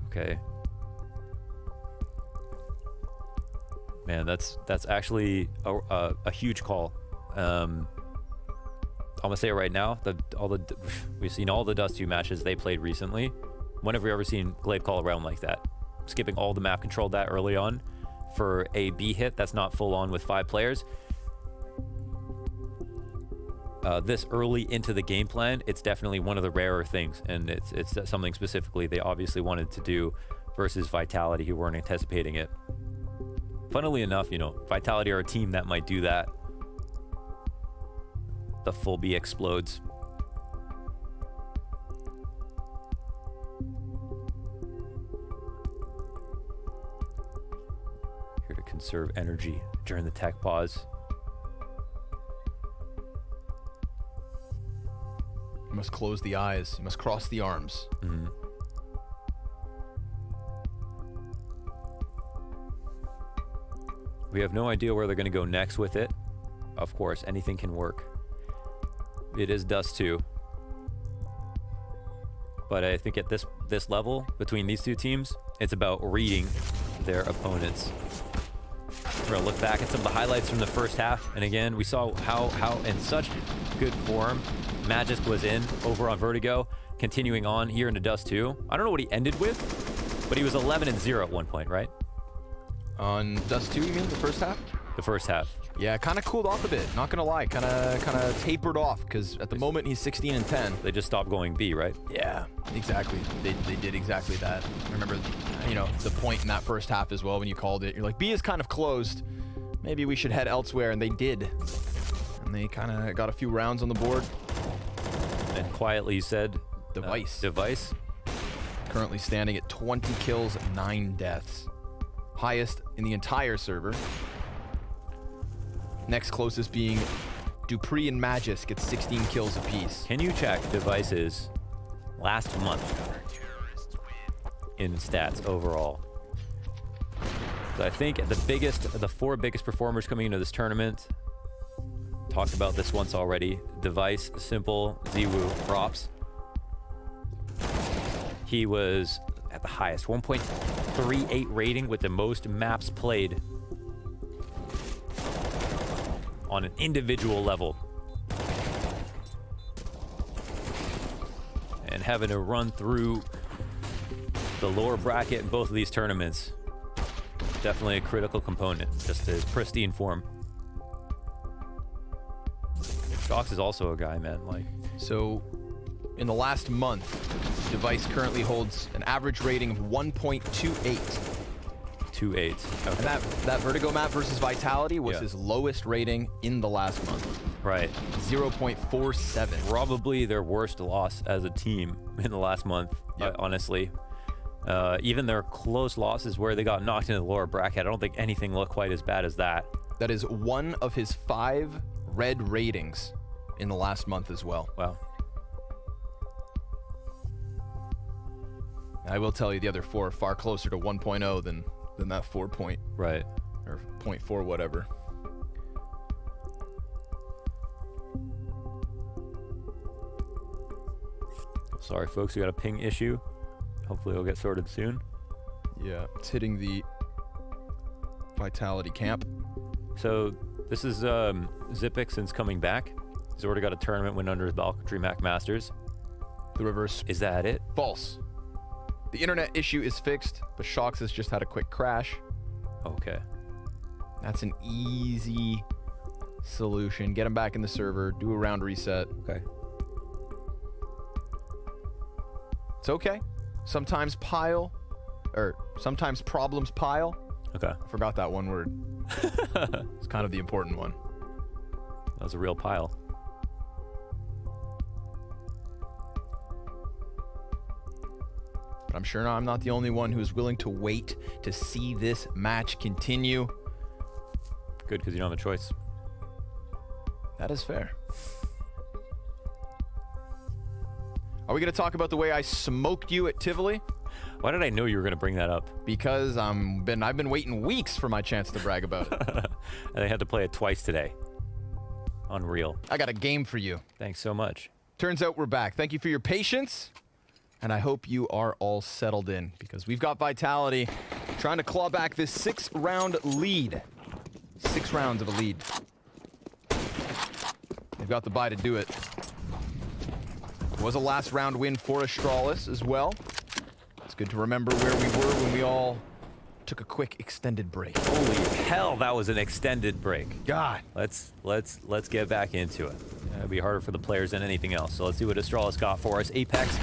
Okay. Man, that's actually a huge call. I'm gonna say it right now. We've seen all the Dust 2 matches they played recently. When have we ever seen Glaive call a round like that? Skipping all the map control that early on for a B hit that's not full on with 5 players. this early into the game plan, it's definitely one of the rarer things, and it's something specifically they obviously wanted to do versus Vitality, who weren't anticipating it. Funnily enough, you know, Vitality are a team that might do that. The full B explodes. Here to conserve energy during the tech pause. You must close the eyes. You must cross the arms. Mm-hmm. We have no idea where they're going to go next with it. Of course, anything can work. It is Dust 2. But I think at this level, between these two teams, it's about reading their opponents. We're going to look back at some of the highlights from the first half. And again, we saw how in such good form Magisk was in over on Vertigo, continuing on here into Dust 2. I don't know what he ended with, but he was 11-0 at one point, right? On Dust 2, you mean, the first half? The first half. Yeah, kind of cooled off a bit. Not gonna lie, kind of tapered off because at the moment he's 16-10. They just stopped going B, right? Yeah, exactly. They did exactly that. I remember, you know, the point in that first half as well when you called it. You're like, B is kind of closed. Maybe we should head elsewhere, and they did. And they kind of got a few rounds on the board. And quietly you said, Device. Currently standing at 20 kills, 9 deaths. Highest in the entire server. Next closest being Dupree and Magisk at 16 kills apiece. Can you check Device's last month in stats overall? So I think the 4 biggest performers coming into this tournament, talked about this once already, Device, Simple, Ziwu, Props. He was at the highest, 1.38 rating with the most maps played on an individual level. And having to run through the lower bracket in both of these tournaments, definitely a critical component, just his pristine form. Shox is also a guy, man. Like, so in the last month, Device currently holds an average rating of 1.28. 2.8. Okay. And that Vertigo map versus Vitality was his lowest rating in the last month. Right. 0.47. Probably their worst loss as a team in the last month, honestly. Even their close losses where they got knocked into the lower bracket, I don't think anything looked quite as bad as that. That is one of his 5 red ratings in the last month as well. Wow. I will tell you the other 4 are far closer to 1.0 than that 4 point. Right. Or 0.4 whatever. Sorry, folks, we got a ping issue. Hopefully it'll get sorted soon. Yeah, it's hitting the Vitality camp. So this is Zipix since coming back. He's already got a tournament win under his belt, DreamHack Masters. The reverse. Is that it? False. The internet issue is fixed, but Shox has just had a quick crash. Okay. That's an easy solution. Get him back in the server, do a round reset. Okay. It's okay. Sometimes problems pile. Okay. I forgot that one word. It's kind of the important one. That was a real pile. But I'm sure I'm not the only one who's willing to wait to see this match continue. Good, because you don't have a choice. That is fair. Are we going to talk about the way I smoked you at Tivoli? Why did I know you were going to bring that up? Because I've been waiting weeks for my chance to brag about it. And I had to play it twice today. Unreal. I got a game for you. Thanks so much. Turns out we're back. Thank you for your patience. And I hope you are all settled in, because we've got Vitality trying to claw back this 6-round lead. 6 rounds of a lead. They've got the bye to do it. It was a last round win for Astralis as well. It's good to remember where we were when we all took a quick extended break. Holy hell, that was an extended break. God. Let's get back into it. It'd be harder for the players than anything else. So let's see what Astralis got for us. Apex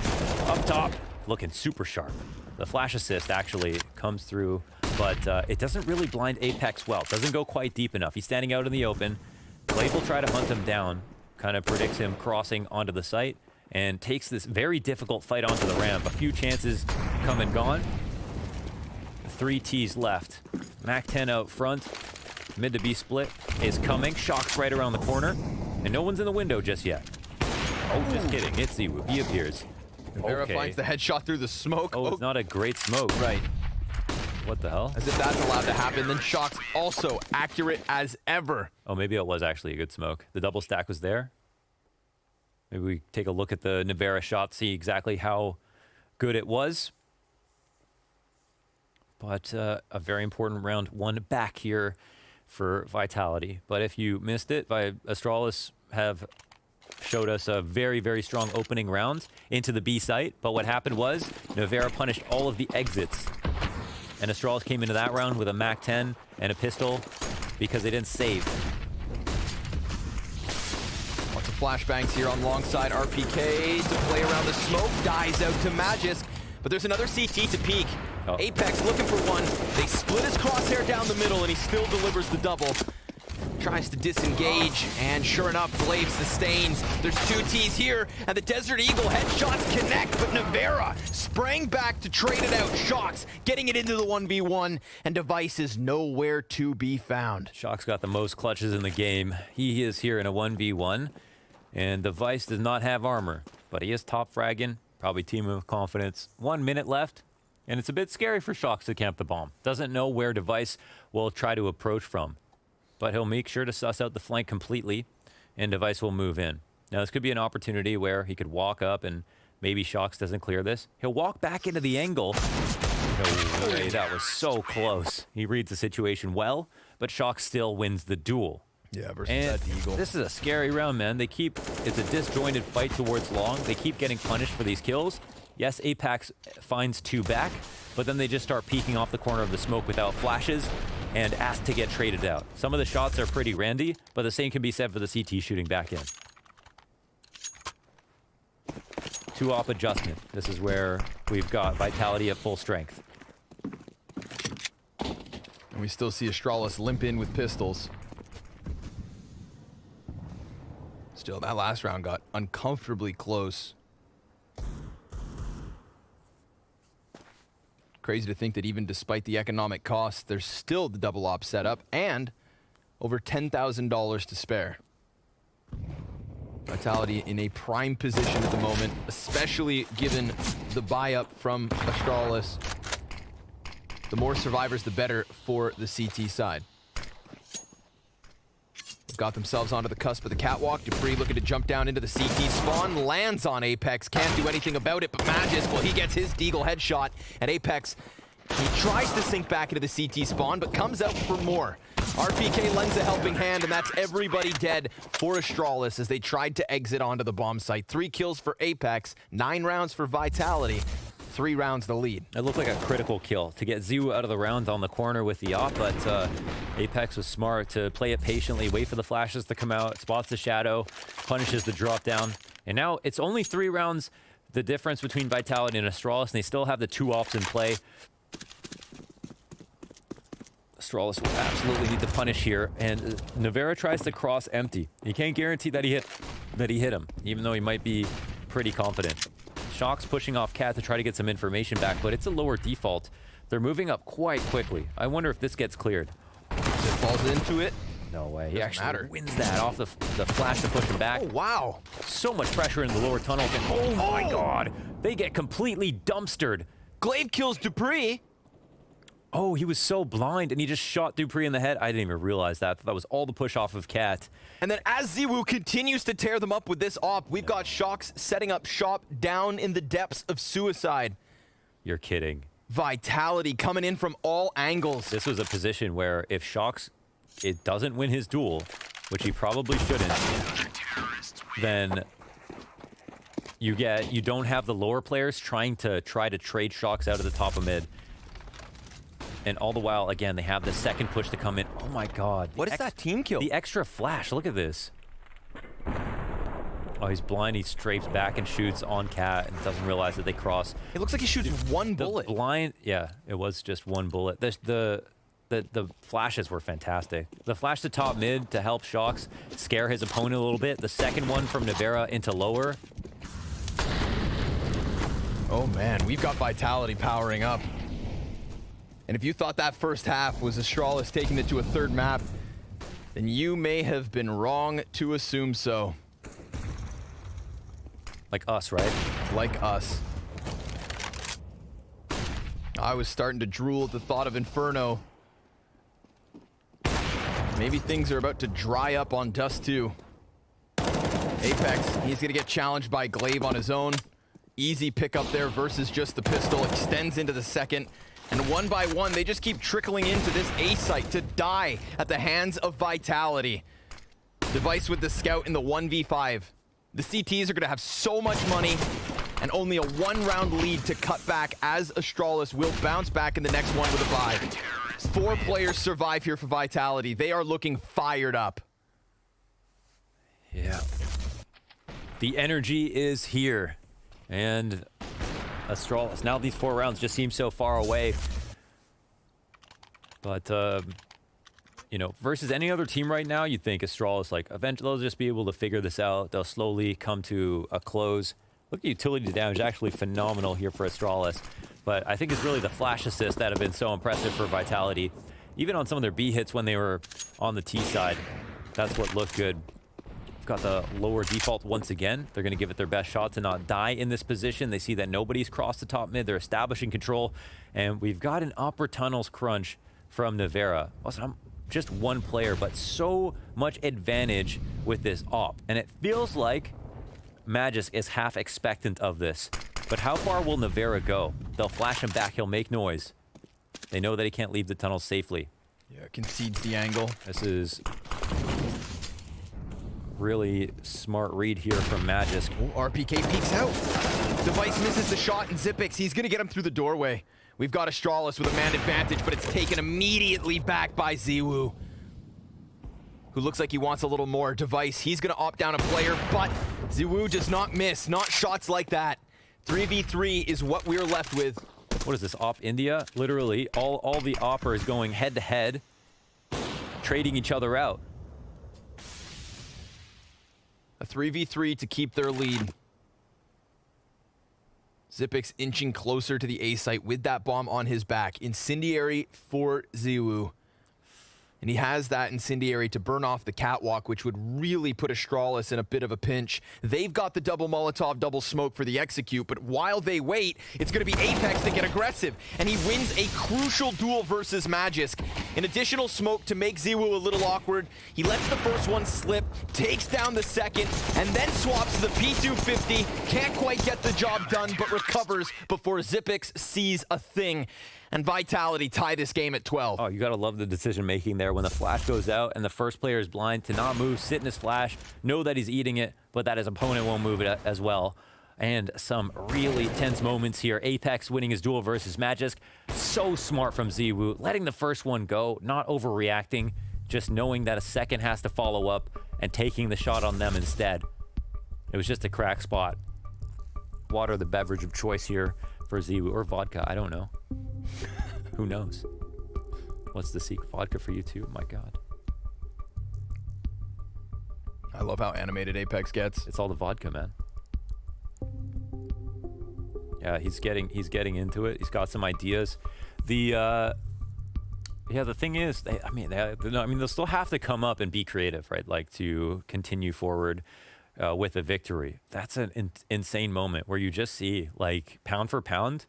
up top, looking super sharp. The flash assist actually comes through, but it doesn't really blind Apex well. It doesn't go quite deep enough. He's standing out in the open. Glaive will try to hunt him down, kind of predicts him crossing onto the site, and takes this very difficult fight onto the ramp. A few chances come and gone. 3 Ts left. MAC-10 out front. Mid to B split is coming. Shock's right around the corner. And no one's in the window just yet. Oh, just kidding. It's Ziwu. He appears. Vera finds the headshot through the smoke. Oh, it's not a great smoke. Right. What the hell? As if that's allowed to happen. Then Shock's also accurate as ever. Oh, maybe it was actually a good smoke. The double stack was there. Maybe we take a look at the Nevera shot, see exactly how good it was. But a very important round 1 back here for Vitality. But if you missed it, Astralis have showed us a very, very strong opening round into the B site. But what happened was Nevera punished all of the exits. And Astralis came into that round with a MAC-10 and a pistol because they didn't save. Lots of flashbangs here on long side. RPK to play around the smoke. Dies out to Magisk. But there's another CT to peek. Oh. Apex looking for one. They split his crosshair down the middle, and he still delivers the double. Tries to disengage, and sure enough, Glaive sustains. There's 2 Ts here, and the Desert Eagle headshots connect, but Nevera sprang back to trade it out. Shocks getting it into the 1v1, and Device is nowhere to be found. Shock's got the most clutches in the game. He is here in a 1v1, and Device does not have armor, but he is top fragging, probably team with confidence. 1 minute left, and it's a bit scary for Shocks to camp the bomb. Doesn't know where Device will try to approach from. But he'll make sure to suss out the flank completely, and Device will move in. Now, this could be an opportunity where he could walk up, and maybe Shocks doesn't clear this. He'll walk back into the angle. No way, that was so close. He reads the situation well, but Shocks still wins the duel. Yeah, versus And that Eagle. this is a scary round, man. It's a disjointed fight towards long. They keep getting punished for these kills. Yes, Apex finds 2 back, but then they just start peeking off the corner of the smoke without flashes and ask to get traded out. Some of the shots are pretty randy, but the same can be said for the CT shooting back in. 2-op adjustment. This is where we've got Vitality at full strength. And we still see Astralis limp in with pistols. Still, that last round got uncomfortably close. Crazy to think that even despite the economic costs, there's still the double op setup and over $10,000 to spare. Vitality in a prime position at the moment, especially given the buy-up from Astralis. The more survivors, the better for the CT side. Got themselves onto the cusp of the catwalk. Dupree looking to jump down into the CT spawn. Lands on Apex. Can't do anything about it, but Magisk, well, he gets his Deagle headshot. And Apex, he tries to sink back into the CT spawn, but comes out for more. RPK lends a helping hand, and that's everybody dead for Astralis as they tried to exit onto the bomb site. 3 kills for Apex, 9 rounds for Vitality. 3 rounds the lead. It looked like a critical kill to get Ziwu out of the round on the corner with the op, but Apex was smart to play it patiently, wait for the flashes to come out, spots the shadow, punishes the drop down. And now it's only 3 rounds, the difference between Vitality and Astralis, and they still have the 2 ops in play. Astralis will absolutely need to punish here, and Nevera tries to cross empty. He can't guarantee that he hit him, even though he might be pretty confident. Shock's pushing off Cat to try to get some information back, but it's a lower default. They're moving up quite quickly. I wonder if this gets cleared. It falls into it. No way. He Doesn't actually matter. wins that off the flash to push him back. Oh, wow. So much pressure in the lower tunnel. Oh my god. They get completely dumpstered. Glaive kills Dupree. Oh, he was so blind, and he just shot Dupree in the head. I didn't even realize that. That was all the push off of Cat. And then as Ziwu continues to tear them up with this op, we've got Shocks setting up shop down in the depths of suicide. You're kidding. Vitality coming in from all angles. This was a position where if Shocks doesn't win his duel, which he probably shouldn't, then you don't have the lower players trying to trade Shocks out of the top of mid. And all the while, again, they have the second push to come in. Oh my god. What is that team kill? The extra flash. Look at this. Oh, he's blind. He strafes back and shoots on Cat and doesn't realize that they cross. It looks like he shoots one bullet. The blind, yeah, it was just one bullet. The flashes were fantastic. The flash to top mid to help Shox scare his opponent a little bit. The second one from Navera into lower. Oh man, we've got Vitality powering up. And if you thought that first half was Astralis taking it to a third map, then you may have been wrong to assume so. Like us, right? Like us. I was starting to drool at the thought of Inferno. Maybe things are about to dry up on Dust 2. Apex, he's gonna get challenged by Glaive on his own. Easy pickup there versus just the pistol. Extends into the second. And one by one, they just keep trickling into this A site to die at the hands of Vitality. Device with the scout in the 1v5. The CTs are going to have so much money and only a one-round lead to cut back as Astralis will bounce back in the next one with a buy. 4 players survive here for Vitality. They are looking fired up. Yeah. The energy is here. And Astralis, now these 4 rounds just seem so far away. But, you know, versus any other team right now, you'd think Astralis, like, eventually they'll just be able to figure this out. They'll slowly come to a close. Look at utility damage, actually phenomenal here for Astralis. But I think it's really the flash assists that have been so impressive for Vitality. Even on some of their B hits when they were on the T side, that's what looked good. Got the lower default once again. They're going to give it their best shot to not die in this position. They see that nobody's crossed the top mid. They're establishing control. And we've got an upper tunnels crunch from Navera. Also, I'm just one player, but so much advantage with this op. And it feels like Magisk is half expectant of this. But how far will Navera go? They'll flash him back. He'll make noise. They know that he can't leave the tunnel safely. Yeah, concedes the angle. This is really smart read here from Magisk. Oh, RPK peeks out. Device misses the shot, and Zipix, he's going to get him through the doorway. We've got Astralis with a man advantage, but it's taken immediately back by Ziwu, who looks like he wants a little more. Device, he's going to opt down a player, but Ziwu does not miss. Not shots like that. 3v3 is what we're left with. What is this, Op India? Literally, all the oppers going head-to-head, trading each other out. A 3v3 to keep their lead. Zipix inching closer to the A site with that bomb on his back. Incendiary for Ziwu. And he has that incendiary to burn off the catwalk, which would really put Astralis in a bit of a pinch. They've got the double Molotov, double smoke for the execute, but while they wait, it's going to be Apex to get aggressive. And he wins a crucial duel versus Magisk. An additional smoke to make Ziwu a little awkward. He lets the first one slip, takes down the second, and then swaps to the P250. Can't quite get the job done, but recovers before Zipix sees a thing. And Vitality tie this game at 12. Oh, you gotta love the decision making there when the flash goes out and the first player is blind to not move, sit in his flash, know that he's eating it, but that his opponent won't move it as well. And some really tense moments here. Apex winning his duel versus Magisk. So smart from Ziwu, letting the first one go, not overreacting, just knowing that a second has to follow up and taking the shot on them instead. It was just a crack spot. Water, the beverage of choice here for Ziwu, or vodka, I don't know. Who knows? What's the secret? Vodka for you too? My God. I love how animated Apex gets. It's all the vodka, man. Yeah, he's getting into it. He's got some ideas. The thing is, they'll still have to come up and be creative, right? Like to continue forward with a victory. That's an insane moment where you just see, like, pound for pound,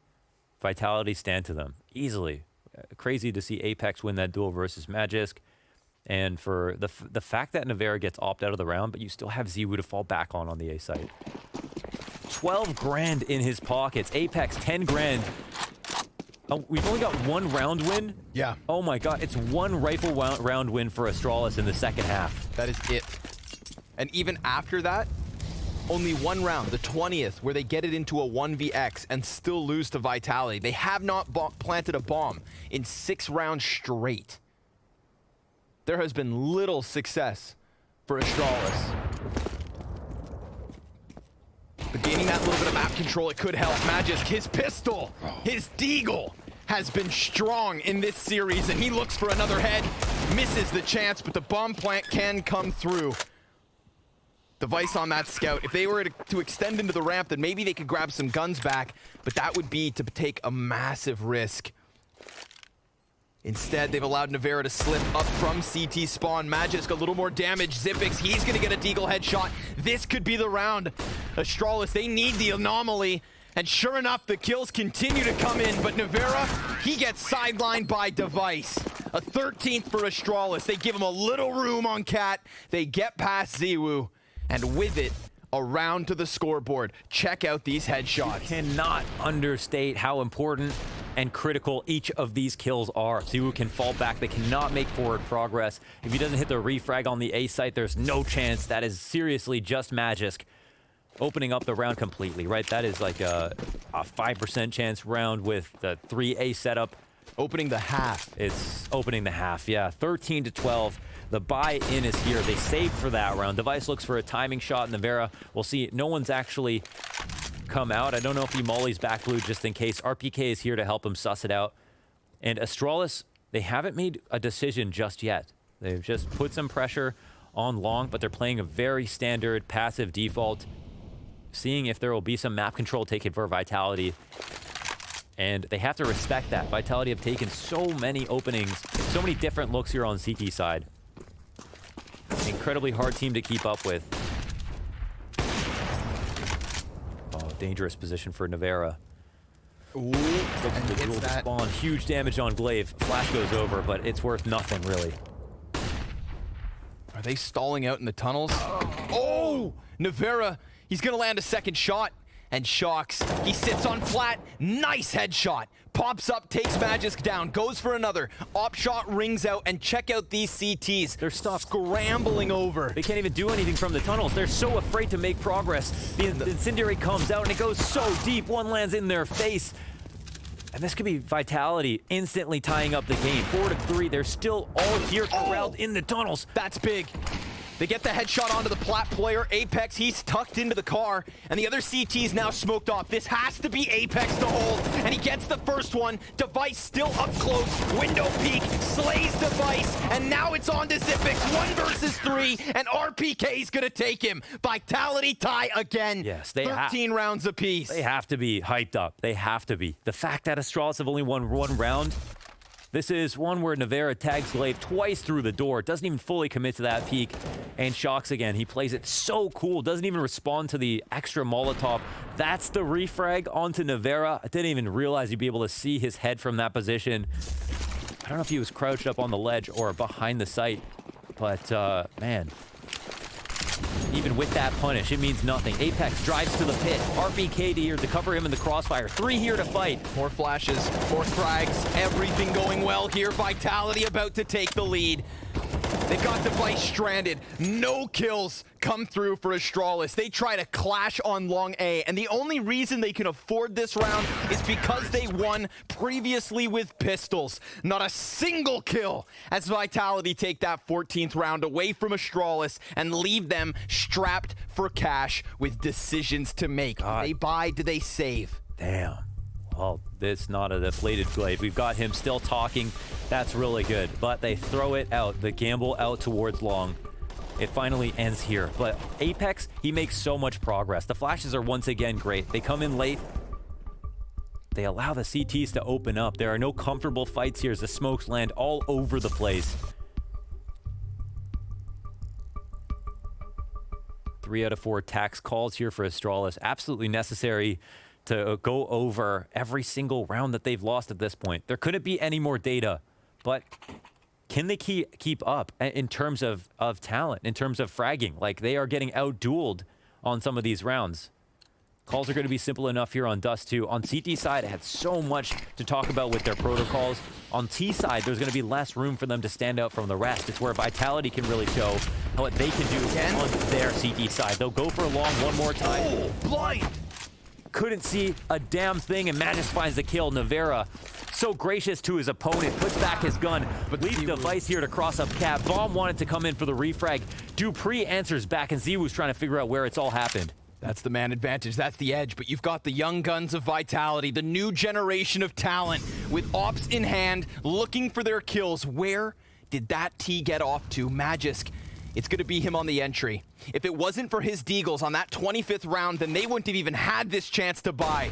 Vitality stand to them easily. Crazy to see Apex win that duel versus Magisk. And for the fact that Navera gets opt out of the round, but you still have Ziwu to fall back on the A site. 12 grand in his pockets. Apex, 10 grand. Oh, we've only got one round win? Yeah. Oh my God, it's one rifle round win for Astralis in the second half. That is it. And even after that, only one round, the 20th, where they get it into a 1vx and still lose to Vitality. They have not planted a bomb in 6 rounds straight. There has been little success for Astralis. Gaining that little bit of map control, it could help. Magisk, his pistol, his deagle has been strong in this series, and he looks for another head. Misses the chance, but the bomb plant can come through. Device on that scout. If they were to extend into the ramp, then maybe they could grab some guns back, but that would be to take a massive risk. Instead, they've allowed Nevera to slip up from CT spawn. Magisk, a little more damage. Xipix, he's gonna get a deagle headshot. This could be the round. Astralis, they need the anomaly. And sure enough, the kills continue to come in, but Nevera, he gets sidelined by Device. A 13th for Astralis. They give him a little room on Cat. They get past Ziwu, and with it, around to the scoreboard. Check out these headshots. Cannot understate how important and critical each of these kills are. Ziwu can fall back. They cannot make forward progress. If he doesn't hit the refrag on the A site, there's no chance. That is seriously just Magisk opening up the round completely, right? That is like a 5% chance round with the 3A setup. Opening the half. It's opening the half, yeah. 13 to 12. The buy-in is here. They saved for that round. Device looks for a timing shot. Nevera, we'll see. No one's actually come out. I don't know if he mollies back blue just in case. RPK is here to help him suss it out. And Astralis, they haven't made a decision just yet. They've just put some pressure on long, but they're playing a very standard passive default, seeing if there will be some map control taken for Vitality. And they have to respect that. Vitality have taken so many openings, so many different looks here on CT side. Incredibly hard team to keep up with. Oh, dangerous position for Nevera. Ooh, Looks and the hits duel to that. spawn. Huge damage on Glaive. Flash goes over, but it's worth nothing, really. Are they stalling out in the tunnels? Oh! Nevera, he's gonna land a second shot. And Shocks, he sits on flat. Nice headshot. Pops up, takes Magisk down, goes for another. Op shot rings out, and check out these CTs. They're stuck. Scrambling over. They can't even do anything from the tunnels. They're so afraid to make progress. The Incendiary comes out and it goes so deep. One lands in their face. And this could be Vitality instantly tying up the game. 4 to 3. They're still all here corralled in the tunnels. That's big. They get the headshot onto the plat player. Apex, he's tucked into the car, and the other CT's now smoked off. This has to be Apex to hold, and he gets the first one. Device still up close. Window peek, slays Device, and now it's on to Xipix. 1 versus 3, and RPK's gonna take him. Vitality tie again. Yes, they 13 rounds apiece. They have to be hyped up. They have to be. The fact that Astralis have only won one round, this is one where Nevera tags Glaive twice through the door. Doesn't even fully commit to that peek. And Shocks again. He plays it so cool. Doesn't even respond to the extra Molotov. That's the refrag onto Nevera. I didn't even realize you'd be able to see his head from that position. I don't know if he was crouched up on the ledge or behind the site. But, man. Even with that punish, it means nothing. Apex drives to the pit. RPK here to cover him in the crossfire. 3 here to fight. More flashes, more frags, everything going well here. Vitality about to take the lead. They got Device stranded. No kills come through for Astralis. They try to clash on long A, and the only reason they can afford this round is because they won previously with pistols. Not a single kill as Vitality take that 14th round away from Astralis and leave them strapped for cash with decisions to make. God. Do they buy? Do they save? Damn. Well, it's not a deflated Glaive. We've got him still talking. That's really good. But they throw it out. The gamble out towards long. It finally ends here. But Apex, he makes so much progress. The flashes are once again great. They come in late. They allow the CTs to open up. There are no comfortable fights here as the smokes land all over the place. 3 out of 4 tax calls here for Astralis. Absolutely necessary to go over every single round that they've lost at this point. There couldn't be any more data, but can they keep up in terms of talent, in terms of fragging? Like, they are getting out-dueled on some of these rounds. Calls are going to be simple enough here on Dust 2. On CT side, it had so much to talk about with their protocols. On T side, there's going to be less room for them to stand out from the rest. It's where Vitality can really show what they can do on their CT side. They'll go for a long one more time. Oh, blind! Couldn't see a damn thing, and Magisk finds the kill. Nevera, so gracious to his opponent, puts back his gun, but leaves Device here to cross up Cat. Bomb wanted to come in for the refrag. Dupree answers back, and Ziwu's trying to figure out where it's all happened. That's the man advantage, that's the edge, but you've got the young guns of Vitality, the new generation of talent, with ops in hand, looking for their kills. Where did that T get off to? Magisk, it's gonna be him on the entry. If it wasn't for his Deagles on that 25th round, then they wouldn't have even had this chance to buy.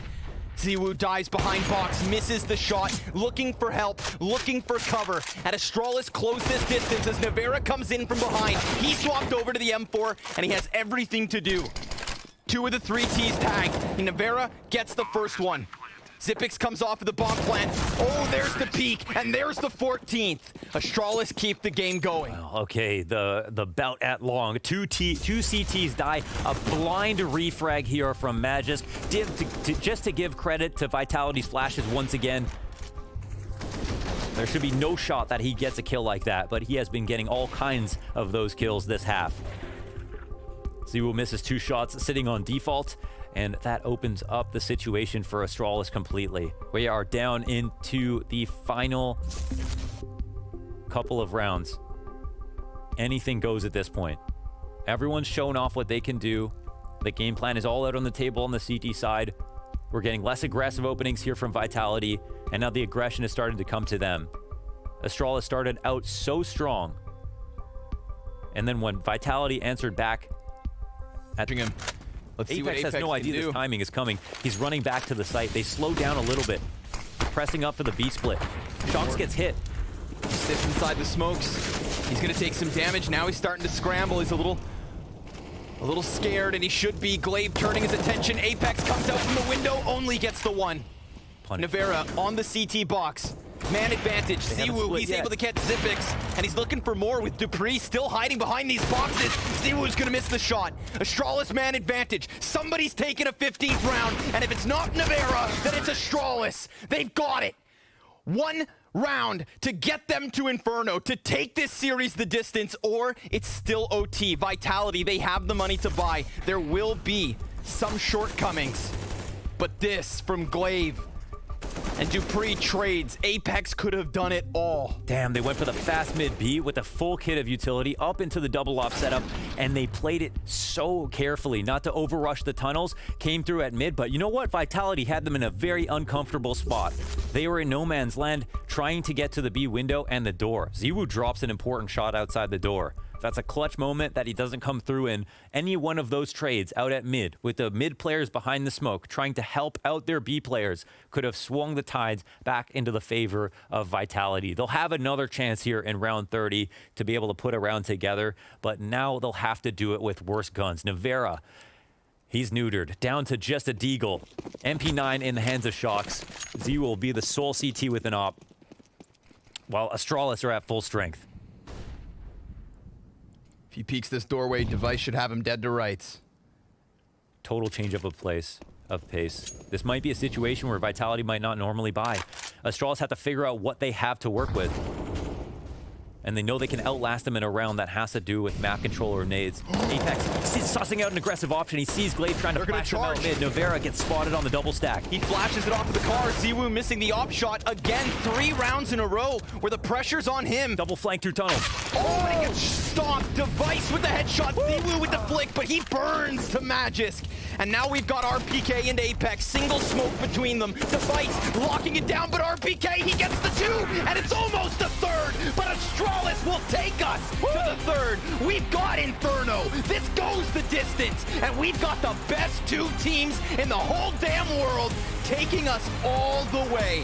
Ziwu dives behind box, misses the shot, looking for help, looking for cover. And Astralis close this distance as Navera comes in from behind. He swapped over to the M4, and he has everything to do. 2 of the 3 T's tagged. Navera gets the first one. Xyp9x comes off of the bomb plant. Oh, there's the peak, and there's the 14th. Astralis keep the game going. Okay, the bout at long. Two CTs die. A blind refrag here from Magisk. Just to give credit to Vitality's flashes once again. There should be no shot that he gets a kill like that, but he has been getting all kinds of those kills this half. Ziwu misses 2 shots sitting on default, and that opens up the situation for Astralis completely. We are down into the final couple of rounds. Anything goes at this point. Everyone's shown off what they can do. The game plan is all out on the table on the CT side. We're getting less aggressive openings here from Vitality, and now the aggression is starting to come to them. Astralis started out so strong, and then when Vitality answered back, Him. Let's see what Apex has no idea this timing is coming. He's running back to the site. They slow down a little bit, pressing up for the B split. Shox gets hit. He sits inside the smokes. He's gonna take some damage. Now he's starting to scramble. He's a little scared, and he should be. Glaive turning his attention. Apex comes out from the window, only gets the one. Punish. Navera on the CT box. Man advantage. Ziwu, he's able to catch Xyp9x, and he's looking for more with Dupree still hiding behind these boxes. Ziwu's gonna miss the shot. Astralis man advantage. Somebody's taking a 15th round, and if it's not Navera, then it's Astralis. They've got it. 1 round to get them to Inferno, to take this series the distance, or it's still OT. Vitality, they have the money to buy. There will be some shortcomings, but this from Glaive and Dupree trades. Apex could have done it all. Damn, they went for the fast mid B with a full kit of utility up into the double off setup, and they played it so carefully not to overrush the tunnels. Came through at mid, but you know what? Vitality had them in a very uncomfortable spot. They were in no man's land trying to get to the B window and the door. Ziwu drops an important shot outside the door. That's a clutch moment that he doesn't come through in. Any one of those trades out at mid, with the mid players behind the smoke, trying to help out their B players, could have swung the tides back into the favor of Vitality. They'll have another chance here in round 30 to be able to put a round together, but now they'll have to do it with worse guns. Navera, he's neutered, down to just a Deagle. MP9 in the hands of Shox. Z will be the sole CT with an op, while Astralis are at full strength. If he peeks this doorway, Device should have him dead to rights. Total change of pace. This might be a situation where Vitality might not normally buy. Astralis have to figure out what they have to work with. And they know they can outlast them in a round that has to do with map control or nades. Apex sussing out an aggressive option. He sees Glaive trying to flash him out mid. Navera gets spotted on the double stack. He flashes it off of the car. Ziwu missing the op shot again. 3 rounds in a row where the pressure's on him. Double flank through tunnels. Oh, and he gets stomped. Device with the headshot. Ziwu with the flick, but he burns to Magisk. And now we've got RPK and Apex. Single smoke between them. Device locking it down, but RPK, he gets the 2, and it's almost a 3rd. But Astralis will take us to the 3rd. We've got Inferno. This goes the distance, and we've got the best 2 teams in the whole damn world taking us all the way.